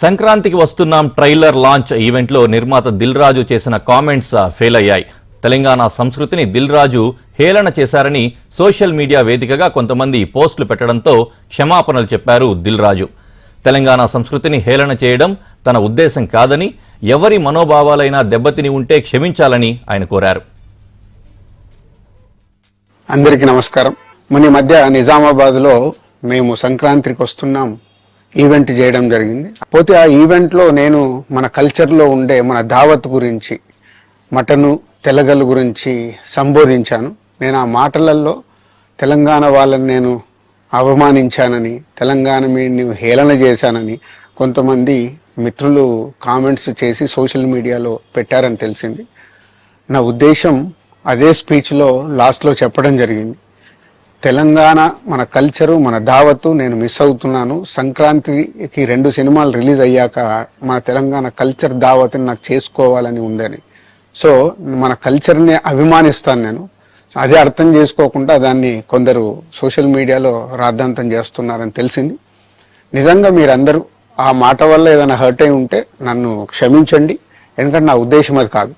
సంక్రాంతికి వస్తున్నాం trailer launch ఈవెంట్లో నిర్మాత దిల్ రాజు చేసిన కామెంట్స్ ఫెయిల్ అయ్యాయి. తెలంగాణ సంస్కృతిని దిల్ రాజు హేళన చేశారని సోషల్ మీడియా వేదికగా కొంతమంది పోస్టులు పెట్టడంతో క్షమాపణలు చెప్పారు దిల్ రాజు. తెలంగాణ సంస్కృతిని హేళన చేయడం తన ఉద్దేశం కాదని, ఎవరి మనోభావాలైనా దెబ్బతిని ఉంటే క్షమించాలని ఆయన కోరారు. అందరికీ నమస్కారం. మన మధ్య నిజామాబాద్లో మేము సంక్రాంతికి వస్తున్నాం ఈవెంట్ చేయడం జరిగింది. పోతే ఆ ఈవెంట్లో నేను మన కల్చర్లో ఉండే మన దావత్ గురించి, మటను తెలగలు గురించి సంబోధించాను. నేను ఆ మాటలలో తెలంగాణ వాళ్ళని నేను అవమానించానని, తెలంగాణ మీద హేళన చేశానని కొంతమంది మిత్రులు కామెంట్స్ చేసి సోషల్ మీడియాలో పెట్టారని తెలిసింది. నా ఉద్దేశం అదే స్పీచ్లో లాస్ట్లో చెప్పడం జరిగింది. తెలంగాణ మన కల్చరు, మన దావత్తు నేను మిస్ అవుతున్నాను. సంక్రాంతికి 2 సినిమాలు రిలీజ్ అయ్యాక మన తెలంగాణ కల్చర్ దావత్ని నాకు చేసుకోవాలని ఉందని. సో మన కల్చర్ని అభిమానిస్తాను నేను. అదే అర్థం చేసుకోకుండా దాన్ని కొందరు సోషల్ మీడియాలో రాద్ధాంతం చేస్తున్నారని తెలిసింది. నిజంగా మీరందరూ ఆ మాట వల్ల ఏదైనా హర్ట్ అయి ఉంటే నన్ను క్షమించండి, ఎందుకంటే నా ఉద్దేశం అది కాదు.